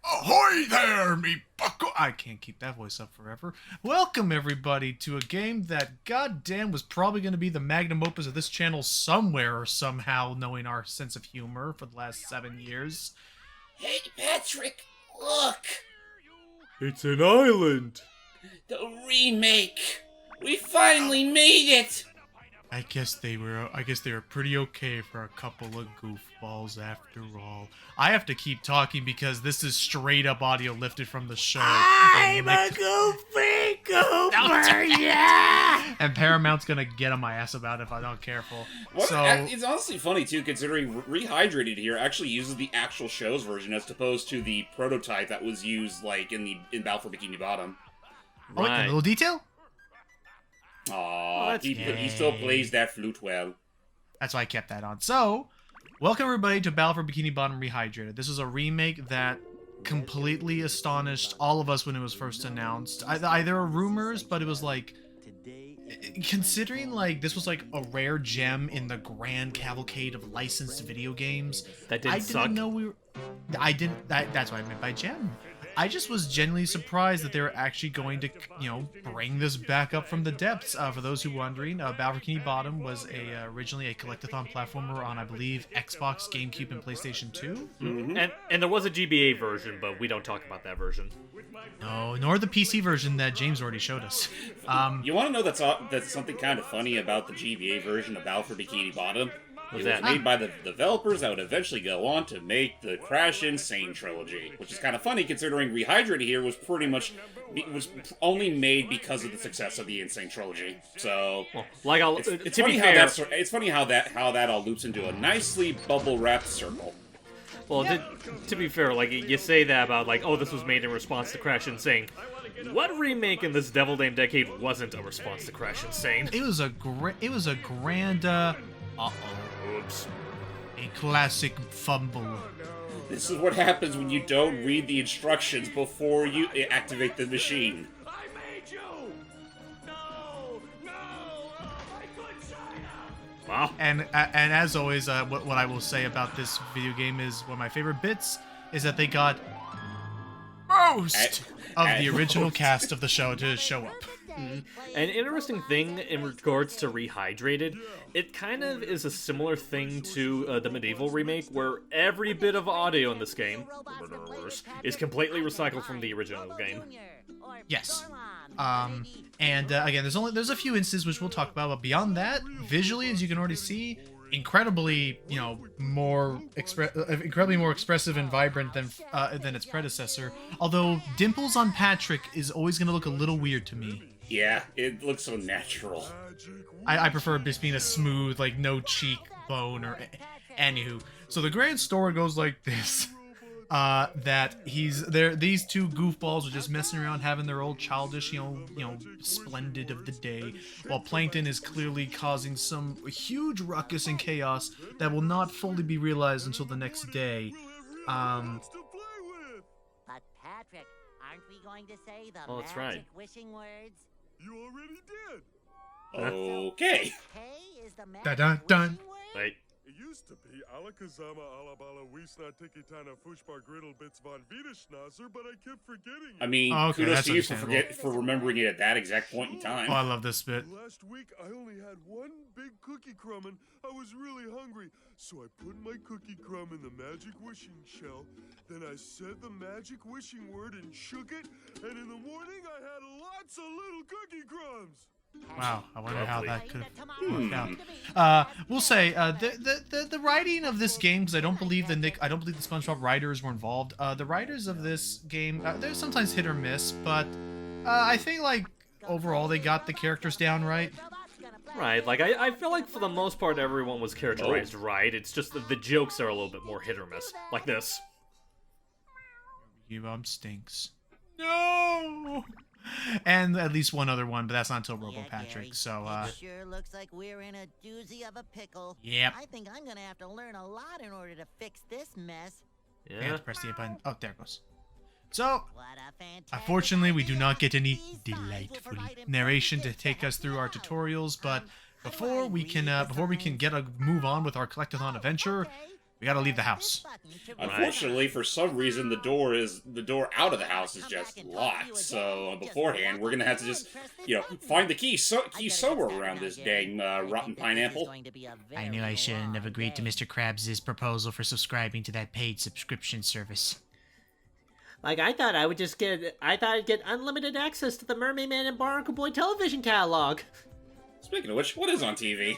Ahoy there, me bucko! I can't keep that voice up forever. Welcome, everybody, to a game that, goddamn, was probably going to be the magnum opus of this channel somewhere or somehow, knowing our sense of humor for the last 7 years. Hey, Patrick, look! It's an island! The remake! We finally made it! I guess they were pretty okay for a couple of goofballs after all. I have to keep talking because this is straight up audio lifted from the show. I'm a goofy goofer, yeah! And Paramount's gonna get on my ass about it if I'm not careful. It's honestly funny, too, considering Rehydrated here actually uses the actual show's version as opposed to the prototype that was used, like, in Battle for Bikini Bottom. Oh, wait, a little detail? Aww, he still plays that flute well. That's why I kept that on. So, welcome everybody to Battle for Bikini Bottom Rehydrated. This is a remake that completely astonished all of us when it was first announced. There were rumors, but it was like, considering like this was like a rare gem in the grand cavalcade of licensed video games. That didn't suck. I didn't know we were. That's what I meant by gem. I just was genuinely surprised that they were actually going to, bring this back up from the depths. For those who are wondering, Battle for Bikini Bottom was originally a collectathon platformer on, I believe, Xbox, GameCube, and PlayStation 2. Mm-hmm. And there was a GBA version, but we don't talk about that version. No, nor the PC version that James already showed us. You want to know that's something kind of funny about the GBA version of Battle for Bikini Bottom? It was made by the developers that would eventually go on to make the Crash Insane trilogy, which is kind of funny considering Rehydrated here was only made because of the success of the Insane trilogy. So, it's funny how that all loops into a nicely bubble-wrapped circle. Well, to be fair, like, you say that about, like, oh, this was made in response to Crash Insane. What remake in this Devil Dame decade wasn't a response to Crash Insane? It was a grand, Oops. A classic fumble. This is what happens when you don't read the instructions before you activate the machine. I made you! No! I couldn't sign up! Wow. And as always, what I will say about this video game is one of my favorite bits is that they got most of the original cast of the show to show up. An interesting thing in regards to Rehydrated, it kind of is a similar thing to the Medieval remake, where every bit of audio in this game is completely recycled from the original game. Yes. And again, there's a few instances which we'll talk about, but beyond that, visually, as you can already see, incredibly, incredibly more expressive and vibrant than its predecessor. Although dimples on Patrick is always going to look a little weird to me. Yeah, it looks so natural. I prefer just being a smooth, like, no cheek bone or... Anywho. So the grand story goes like this. That these two goofballs are just messing around having their old childish, splendid of the day, while Plankton is clearly causing some huge ruckus and chaos that will not fully be realized until the next day. But Patrick, aren't we going to say the magic wishing words? You already did! Okay. Hey is the magic Dun-dun-dun. wishing word? Wait. It used to be Alakazama Alabala Wisna Tikitana Fushbar Griddle Bits von Wiederschnauzer, but I kept forgetting it. I mean, okay, kudos that's to you understandable. for remembering it at that exact point in time. Oh, I love this bit. Last week, I only had one big cookie crumb and I was really hungry. So I put my cookie crumb in the magic wishing shell. Then I said the magic wishing word and shook it. And in the morning, I had lots of little cookie crumbs. Wow, I wonder how that could have worked out. We'll say the writing of this game, because I don't believe the SpongeBob writers were involved. The writers of this game, they're sometimes hit or miss, but I think like overall they got the characters down right. Right, like, I feel like for the most part everyone was characterized right, it's just that the jokes are a little bit more hit or miss, like this. You stinks. No! And at least one other one, but that's not until Robo Patrick, so, Sure looks like we're in a doozy of a pickle. Yep. I think I'm gonna have to learn a lot in order to fix this mess. I have to press the A button. Oh, there it goes. So, What a fantastic unfortunately, we do not get any These delightful provide narration to impressive take us through our tutorials, but How do before I we can read this move on with our collectathon adventure, We gotta leave the house. Unfortunately, for some reason, the door out of the house is just locked. So beforehand, we're gonna have to just, find the key somewhere around this dang rotten pineapple. I knew I shouldn't have agreed to Mr. Krabs' proposal for subscribing to that paid subscription service. Like, I thought I'd get unlimited access to the Mermaid Man and Barnacle Boy television catalog. Speaking of which, what is on TV?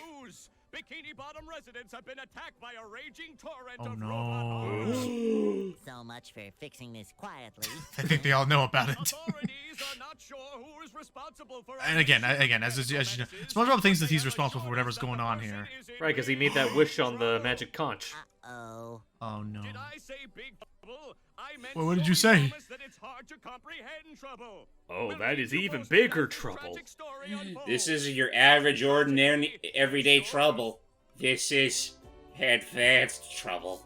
Bikini Bottom residents have been attacked by a raging torrent Oh of no. So much for fixing this quietly. I think they all know about it. Authorities are not sure who is responsible for And again, as you know, SpongeBob thinks that he's responsible for whatever's going on here. Right, because he made that wish on the magic conch. Uh-oh. Oh no. Did I say big trouble? I meant Well, what did so you say? enormous that it's hard to comprehend trouble. Oh, We'll that leave is you even most bigger to let the trouble. tragic story unfold. This isn't your average, ordinary, everyday trouble. This is advanced trouble.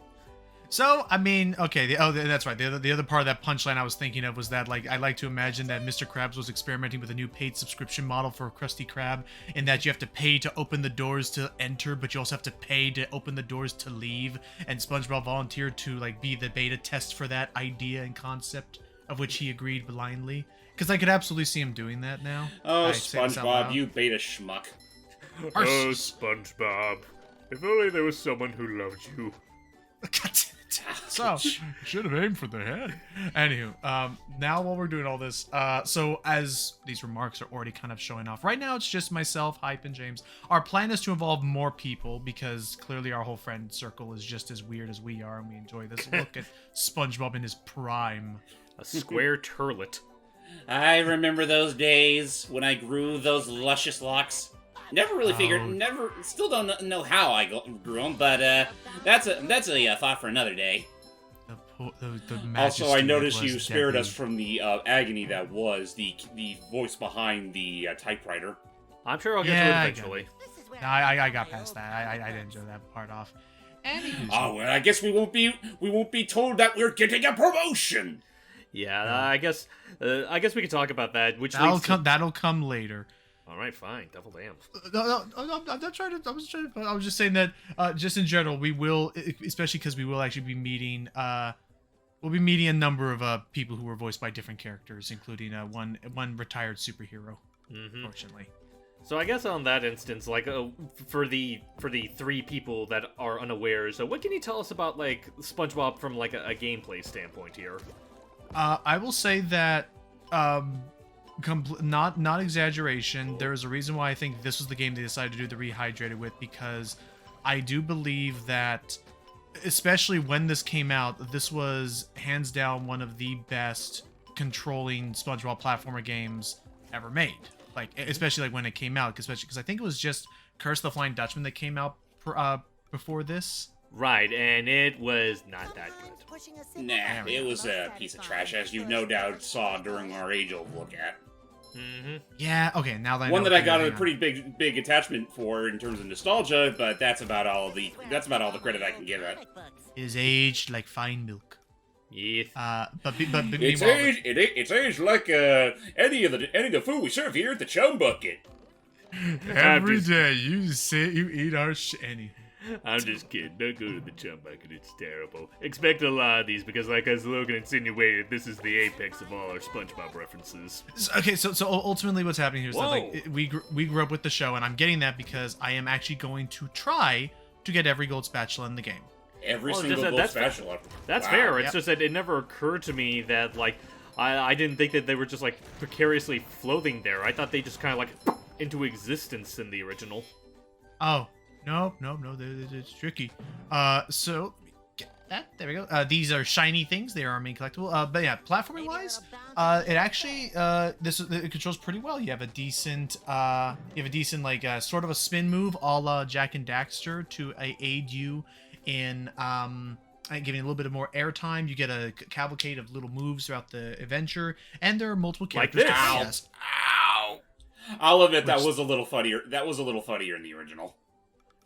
So, I mean, okay, that's right. The other part of that punchline I was thinking of was that, like, I like to imagine that Mr. Krabs was experimenting with a new paid subscription model for Krusty Krab, in that you have to pay to open the doors to enter, but you also have to pay to open the doors to leave, and SpongeBob volunteered to, like, be the beta test for that idea and concept, of which he agreed blindly. Because I could absolutely see him doing that now. Oh, I say this out SpongeBob, loud. you beta schmuck. Oh, SpongeBob. If only there was someone who loved you. God damn it. So, should have aimed for the head. Anywho, now while we're doing all this, so as these remarks are already kind of showing off, right now it's just myself, Hype, and James. Our plan is to involve more people because clearly our whole friend circle is just as weird as we are, and we enjoy this look at SpongeBob in his prime. A square turlet. I remember those days when I grew those luscious locks. Never really figured, still don't know how I grew them, but that's a thought for another day. The Also, I noticed was you spared deadly. us from the agony that was the voice behind the typewriter. I'm sure I'll get Yeah, to it I eventually. No, I got past that. I didn't enjoy that part off. Oh, well, I guess we won't be told that we're getting a promotion. Yeah, I guess we could talk about that. Which That'll come later. All right, fine. Double damn. No, I'm not trying to. I was just saying that, just in general, we will, especially because we will actually be meeting. We'll be meeting a number of people who were voiced by different characters, including one retired superhero. Fortunately. So I guess on that instance, like for the three people that are unaware, so what can you tell us about like SpongeBob from like a gameplay standpoint here? I will say that. Not exaggeration. There is a reason why I think this was the game they decided to do the Rehydrated with, because I do believe that, especially when this came out, this was hands down one of the best controlling SpongeBob platformer games ever made. Like, especially like when it came out, especially because I think it was just Curse of the Flying Dutchman that came out before this. Right, and it was not that good. Nah, it was a piece of trash, as you no doubt saw during our age-old look at. Yeah. Okay. Now that One that I got a pretty big attachment for in terms of nostalgia, but that's about all the credit I can give it. is aged like fine milk. Yes. But It's aged like any of the food we serve here at the Chum Bucket. every day you eat our anything. I'm just kidding. Don't go to the Chum Bucket. It's terrible. Expect a lot of these because, like as Logan insinuated, this is the apex of all our SpongeBob references. Okay, so ultimately what's happening here is that like we grew up with the show, and I'm getting that because I am actually going to try to get every gold spatula in the game. Every Well, single just, gold that's spatula. That's Wow. fair. It's Yep. just that it never occurred to me that like I didn't think that they were just like precariously floating there. I thought they just kind of like into existence in the original. Oh. No, it's tricky. So get that. There we go. These are shiny things. They are our main collectible. But yeah, platforming wise, it actually it controls pretty well. You have a decent like sort of a spin move, a la Jack and Daxter, to aid you in giving a little bit of more airtime. You get a cavalcade of little moves throughout the adventure, and there are multiple characters. Like this. Yes. Ow! I'll admit that was a little funnier. That was a little funnier in the original.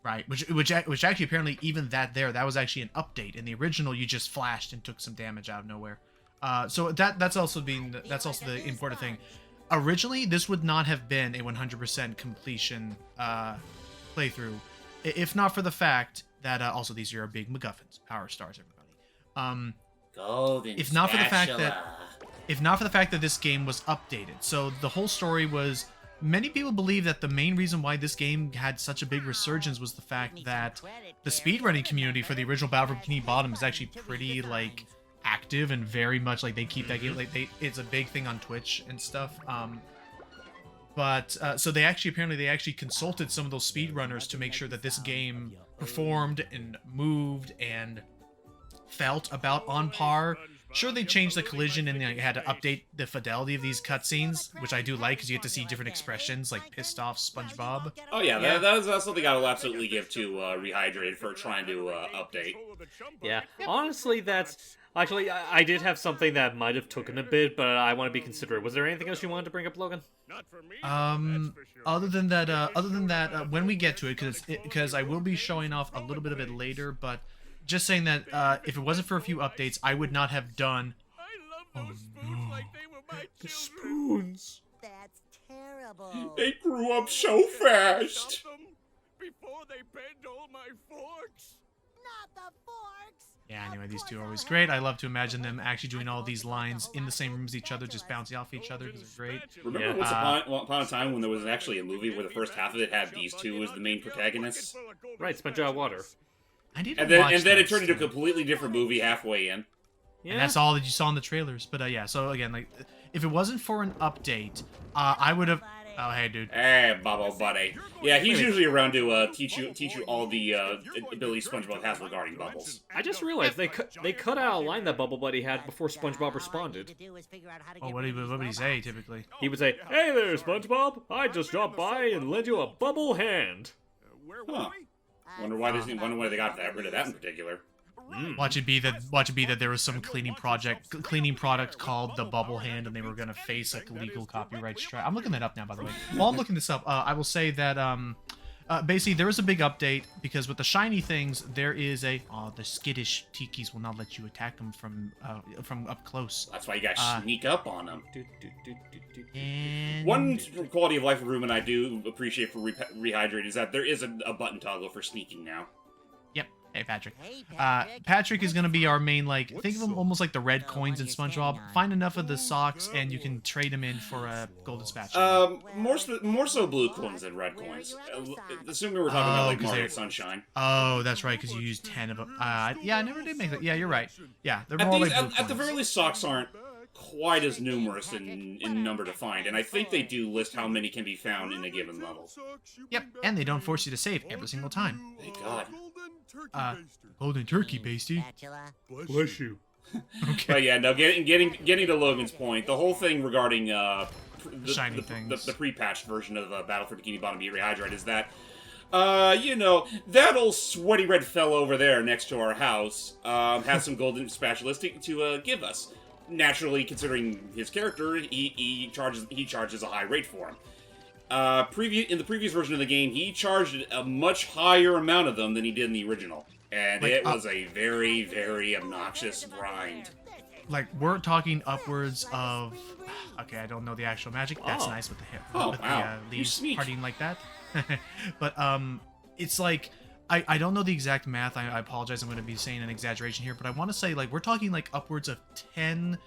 Right, which actually apparently even that was actually an update. In the original, you just flashed and took some damage out of nowhere. So that's also the important thing. Originally, this would not have been a 100% completion playthrough if not for the fact that also these are our big MacGuffins, power stars, everybody. Golden If not for the fact that this game was updated. So the whole story was, many people believe that the main reason why this game had such a big resurgence was the fact that the speedrunning community for the original Battle for Bikini Bottom is actually pretty like active and very much like they keep that game like it's a big thing on Twitch and stuff. So they actually consulted some of those speedrunners to make sure that this game performed and moved and felt about on par. Sure, they changed the collision and they had to update the fidelity of these cutscenes, which I do like because you get to see different expressions, like pissed off SpongeBob. Oh yeah, that's something I will absolutely give to Rehydrated for trying to update. Yeah, honestly, that's... Actually, I did have something that might have taken a bit, but I want to be considerate. Was there anything else you wanted to bring up, Logan? Other than that, when we get to it, because I will be showing off a little bit of it later, but just saying that if it wasn't for a few updates, I would not have done. I love those spoons like they were my The children. spoons. That's terrible. They grew up so fast. Before they bend all my forks. Not the forks. Yeah, anyway, these two are always great. I love to imagine them actually doing all these lines in the same room as each other, just bouncing off each other, because they're great. Remember once upon a time when there was actually a movie where the first half of it had these two as the main protagonists? Right, SpongeBob Water. I need to And then watch it turned that into a still. completely different movie halfway in. Yeah. And that's all that you saw in the trailers. But yeah, so again, like, if it wasn't for an update, I would have... Oh, hey, dude. Hey, Bubble Buddy. Yeah, he's usually around to teach you all the abilities SpongeBob has regarding bubbles. I just realized they cut out a line that Bubble Buddy had before SpongeBob responded. Oh, what would he say, typically? He would say, "Hey there, SpongeBob! I just dropped by and lent you a bubble hand." Huh. Wonder why they got rid of that in particular. Watch it be that there was some cleaning product called the Bubble Hand, and they were gonna face like legal copyright strike. I'm looking that up now, by the way. While I'm looking this up, I will say that basically there was a big update because with the shiny things there is a the skittish tikis will not let you attack them from up close. That's why you gotta sneak up on them. And One quality of life improvement I do appreciate for Rehydrate is that there is a button toggle for sneaking now. Yep. Hey, Patrick. Patrick is going to be our main, like, think of him almost like the red coins in SpongeBob. Find enough of the socks, and you can trade them in for a golden spatula. More so blue coins than red coins. Assuming we're talking about, like, Mario Sunshine. Oh, that's right, because you used 10 of them. Yeah, I never did make that. Yeah, you're right. Yeah, they're more like blue at the coins. very least, socks aren't quite as numerous in number to find, and I think they do list how many can be found in a given level. Yep, and they don't force you to save every single time. Thank God. Golden turkey pasty. Bless you. Okay. But yeah, no, getting to Logan's point, the whole thing regarding Shiny things. the pre-patched version of Battle for Bikini Bottom Rehydrate is that, that old sweaty red fellow over there next to our house has some golden spatulas to give us. Naturally, considering his character, he charges a high rate for them. In the previous version of the game, he charged a much higher amount of them than he did in the original, and Like, it was a very, very obnoxious grind. Like, we're talking upwards of... Okay, I don't know the actual magic. That's Oh. nice with the hip. Oh, with wow. the You leaves sneak. partying like that. But, it's like... I don't know the exact math. I apologize. I'm going to be saying an exaggeration here. But I want to say, like, we're talking, like, upwards of 10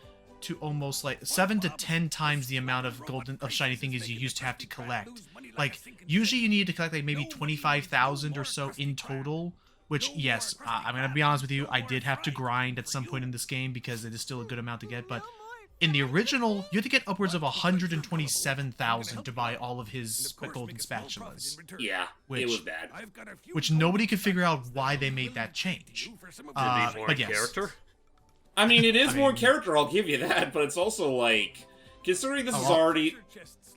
to almost, like, 7 to 10 times the amount of shiny things you used to have to collect. Like, usually you need to collect, like, maybe 25,000 or so in total. Which, yes, I'm going to be honest with you, I did have to grind at some point in this game because it is still a good amount to get. But in the original, you had to get upwards of 127,000 to buy all of his golden spatulas. Yeah, Which- it was bad. Which nobody could figure out why they made that change. More But yes. character. I mean, it is more character, I'll give you that, but it's also like, considering this is already...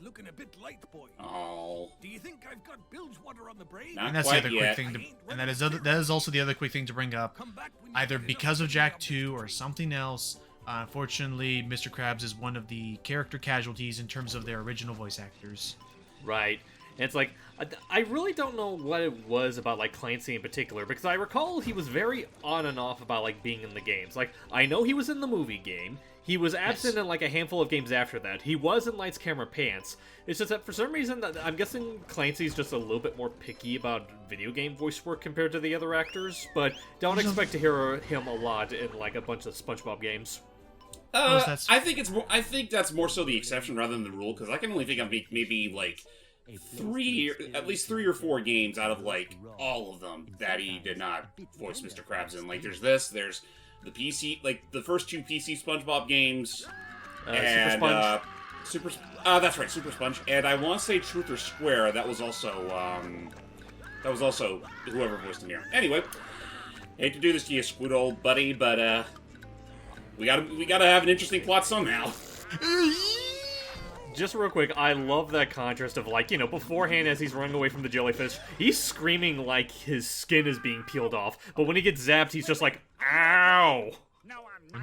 Looking a bit light, boy. Oh, Do you think I've got bilge water on the brain? not And that's the quite other yet. quick thing to, and that is also the other quick thing to bring up. Either because of Jack 2 or something else, unfortunately, Mr. Krabs is one of the character casualties in terms of their original voice actors. Right. And it's like, I really don't know what it was about, like, Clancy in particular, because I recall he was very on and off about, like, being in the games. Like, I know he was in the movie game. He was absent in, like, a handful of games after that. He was in Lights, Camera, Pants. It's just that for some reason, I'm guessing Clancy's just a little bit more picky about video game voice work compared to the other actors, but don't expect to hear him a lot in, like, a bunch of SpongeBob games. I think that's more so the exception rather than the rule, because I can only think of maybe, like, at least 3 or 4 games out of, like, all of them that he did not voice Mr. Krabs in. Like, there's the PC, like, the first 2 PC SpongeBob games, and, Super Sponge. That's right, Super Sponge, and I want to say Truth or Square, that was also whoever voiced him here. Anyway, hate to do this to you, squid old buddy, but, we gotta have an interesting plot somehow. Just real quick, I love that contrast of, like, you know, beforehand as he's running away from the jellyfish, he's screaming like his skin is being peeled off, but when he gets zapped, he's just like, ow!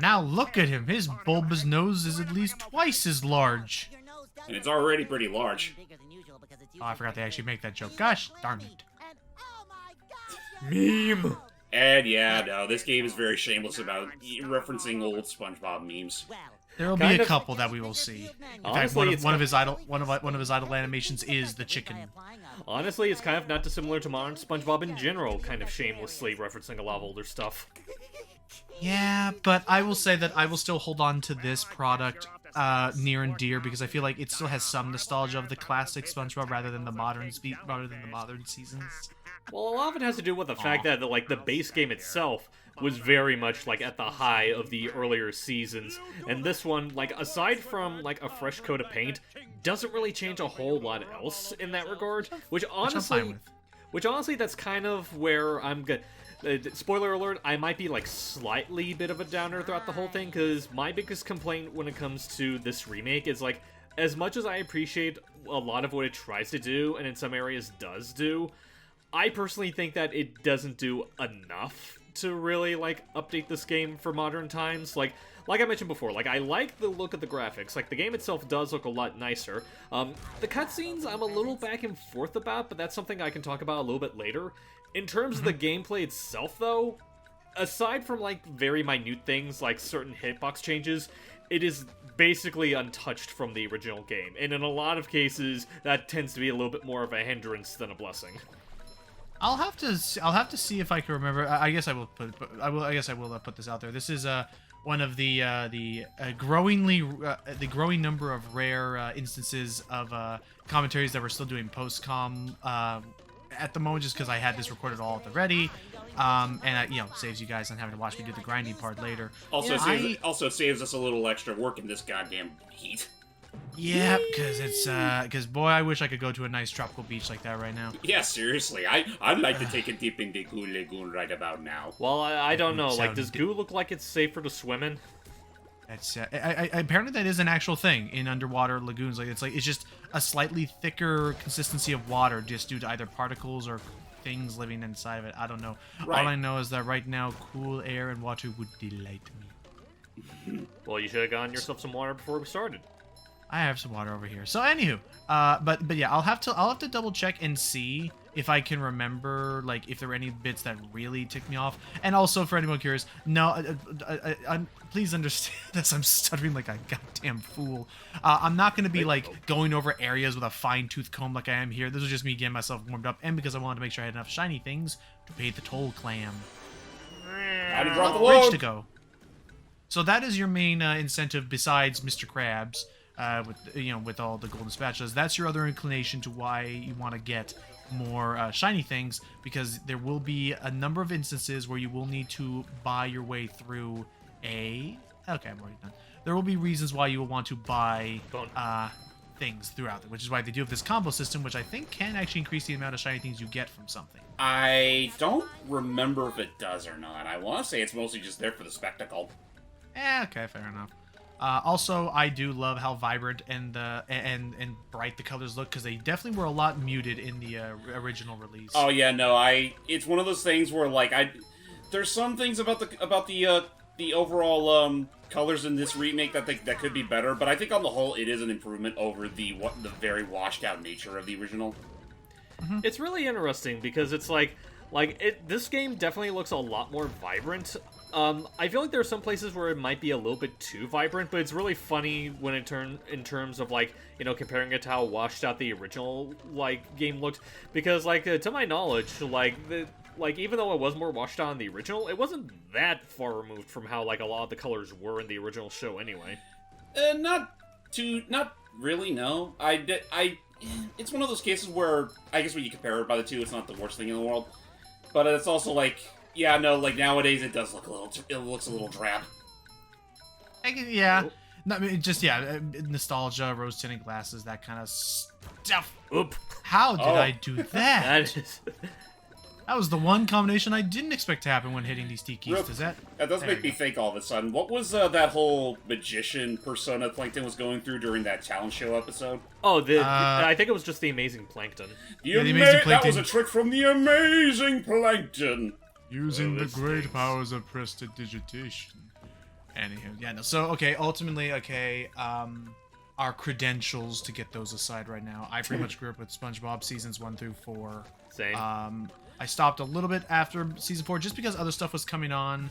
Now look at him. His bulbous nose is at least twice as large. And it's already pretty large. Oh, I forgot they actually make that joke. Gosh darn it. Meme! And yeah, no, this game is very shameless about referencing old SpongeBob memes. There will be a couple that we will see. In Honestly, fact, one of his idle animations is the chicken. Honestly, it's kind of not dissimilar to modern SpongeBob in general, kind of shamelessly referencing a lot of older stuff. Yeah, but I will say that I will still hold on to this product near and dear because I feel like it still has some nostalgia of the classic SpongeBob rather than the modern seasons. Well, a lot of it has to do with the fact that like the base game itself was very much like at the high of the earlier seasons, and this one, like, aside from like a fresh coat of paint, doesn't really change a whole lot else in that regard. Which honestly, that's kind of where I'm good. Spoiler alert, I might be like slightly bit of a downer throughout the whole thing, because my biggest complaint when it comes to this remake is, like, as much as I appreciate a lot of what it tries to do, and in some areas does do, I personally think that it doesn't do enough to really, like, update this game for modern times. Like I mentioned before, like, I like the look of the graphics. Like, the game itself does look a lot nicer. The cutscenes I'm a little back and forth about, but that's something I can talk about a little bit later. In terms of the gameplay itself, though, aside from, like, very minute things like certain hitbox changes, it is basically untouched from the original game. And in a lot of cases, that tends to be a little bit more of a hindrance than a blessing. I'll have to see if I can remember. I guess I will put this out there. This is one of the growing number of rare instances of commentaries that we're still doing post-com at the moment, just because I had this recorded all at the ready, and saves you guys on having to watch me do the grinding part later. Also saves us a little extra work in this goddamn heat. Yeah, because boy, I wish I could go to a nice tropical beach like that right now. Yeah, seriously, I'd like to take a dip in the Goo Lagoon right about now. Well, I don't know. Like, does Goo look like it's safer to swim in? That's apparently that is an actual thing in underwater lagoons. It's just a slightly thicker consistency of water, just due to either particles or things living inside of it. I don't know. Right. All I know is that right now, cool air and water would delight me. Well, you should have gotten yourself some water before we started. I have some water over here. So anywho, but yeah, I'll have to double check and see if I can remember, like, if there were any bits that really ticked me off. And also, for anyone curious, no, please understand this. I'm stuttering like a goddamn fool. I'm not going to be like going over areas with a fine-tooth comb like I am here. This was just me getting myself warmed up, and because I wanted to make sure I had enough shiny things to pay the toll clam. How to drop the bridge load to go. So that is your main incentive besides Mr. Krabs. With all the golden spatulas, that's your other inclination to why you want to get more shiny things, because there will be a number of instances where you will need to buy your way through okay, I'm already done. There will be reasons why you will want to buy things throughout it, which is why they do have this combo system, which I think can actually increase the amount of shiny things you get from something. I don't remember if it does or not. I want to say it's mostly just there for the spectacle. Okay, fair enough. Also, I do love how vibrant and bright the colors look, because they definitely were a lot muted in the original release. Oh yeah, no, it's one of those things where, like, there's some things about the overall colors in this remake that could be better, but I think on the whole it is an improvement over the very washed out nature of the original. It's really interesting because it's like this game definitely looks a lot more vibrant. I feel like there are some places where it might be a little bit too vibrant, but it's really funny when in terms of like, you know, comparing it to how washed out the original like game looked. Because like to my knowledge, even though it was more washed out in the original, it wasn't that far removed from how like a lot of the colors were in the original show anyway. Not really. No, it's one of those cases where I guess when you compare it by the two, it's not the worst thing in the world. But it's also like, yeah, no, like nowadays it does look it looks a little drab. Yeah. No, I mean, just, nostalgia, rose tinted glasses, that kind of stuff. Oop. How did I do that? That That was the one combination I didn't expect to happen when hitting these T keys. That does make me think all of a sudden. What was that whole magician persona Plankton was going through during that talent show episode? Oh, I think it was just the Amazing Plankton. The Amazing Plankton. That was a trick from the Amazing Plankton. Using the great powers of prestidigitation. Anywho, yeah, no. So, okay, ultimately, our credentials, to get those aside right now. I pretty much grew up with SpongeBob seasons 1 through 4. Same. I stopped a little bit after season 4 just because other stuff was coming on,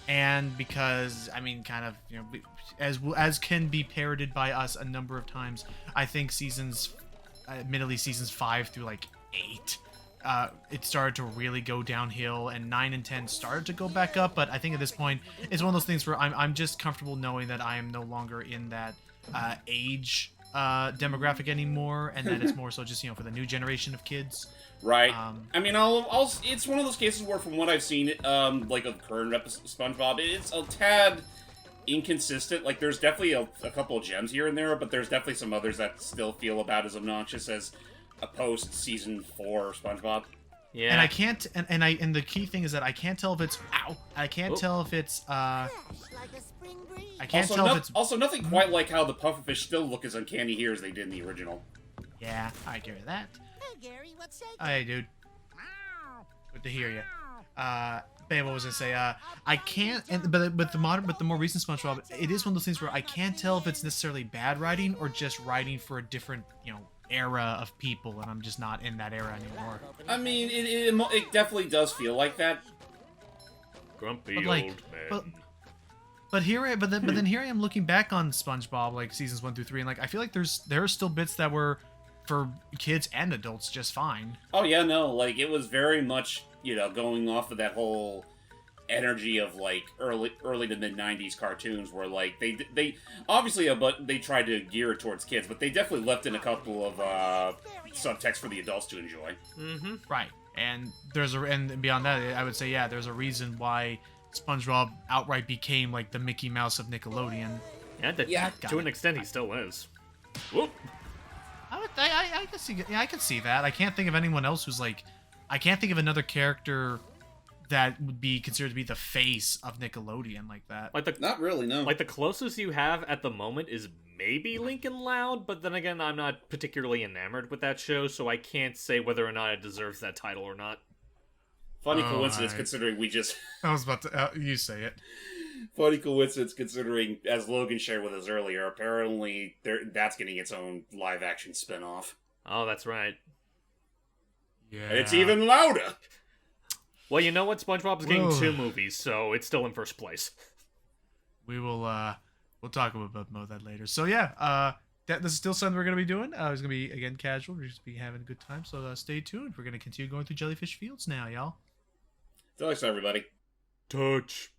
and because, I mean, kind of, you know, as can be parroted by us a number of times, I think admittedly seasons 5 through like 8, it started to really go downhill, and 9 and 10 started to go back up, but I think at this point, it's one of those things where I'm just comfortable knowing that I am no longer in that age demographic anymore, and that it's more so just, you know, for the new generation of kids. Right. I mean, it's one of those cases where, from what I've seen, like of current episode SpongeBob, it's a tad inconsistent. Like, there's definitely a couple of gems here and there, but there's definitely some others that still feel about as obnoxious as a post season 4 SpongeBob. Yeah. And I can't, and the key thing is that I can't tell if it's, I can't tell if it's, I can't tell if it's... Also, nothing quite like how the pufferfish still look as uncanny here as they did in the original. Yeah, I get that. Hey, Gary, what's shaking? Hey, dude. Good to hear you. Babe, what was I say? I can't, but the more recent SpongeBob, it is one of those things where I can't tell if it's necessarily bad writing or just writing for a different, you know, era of people, and I'm just not in that era anymore. I mean, it definitely does feel like that. Grumpy But, like, old man. But then here I am looking back on SpongeBob, like seasons 1 through 3, and like I feel like there are still bits that were for kids and adults just fine. Oh yeah, no, like it was very much, you know, going off of that whole energy of like early to mid 90s cartoons where like they obviously but they tried to gear it towards kids, but they definitely left in a couple of subtext for the adults to enjoy. Mm-hmm. Right. And and beyond that, I would say, yeah, there's a reason why SpongeBob outright became like the Mickey Mouse of Nickelodeon. Yeah, to an extent, he still is. Whoop. I can see. Yeah, I can see that. I can't think of anyone else who's like. I can't think of another character that would be considered to be the face of Nickelodeon like that. Not really, no. Like the closest you have at the moment is maybe Lincoln Loud, but then again, I'm not particularly enamored with that show, so I can't say whether or not it deserves that title or not. Funny coincidence, considering we just... I was about to... you say it. Funny coincidence, considering, as Logan shared with us earlier, apparently that's getting its own live-action spin-off. Oh, that's right. Yeah. And it's even louder! Well, you know what? SpongeBob's getting 2 movies, so it's still in first place. We will, we'll talk about that later. So, yeah, this is still something we're going to be doing. It's going to be, again, casual. We're just be having a good time, so stay tuned. We're going to continue going through Jellyfish Fields now, y'all. Thanks, everybody. Touch.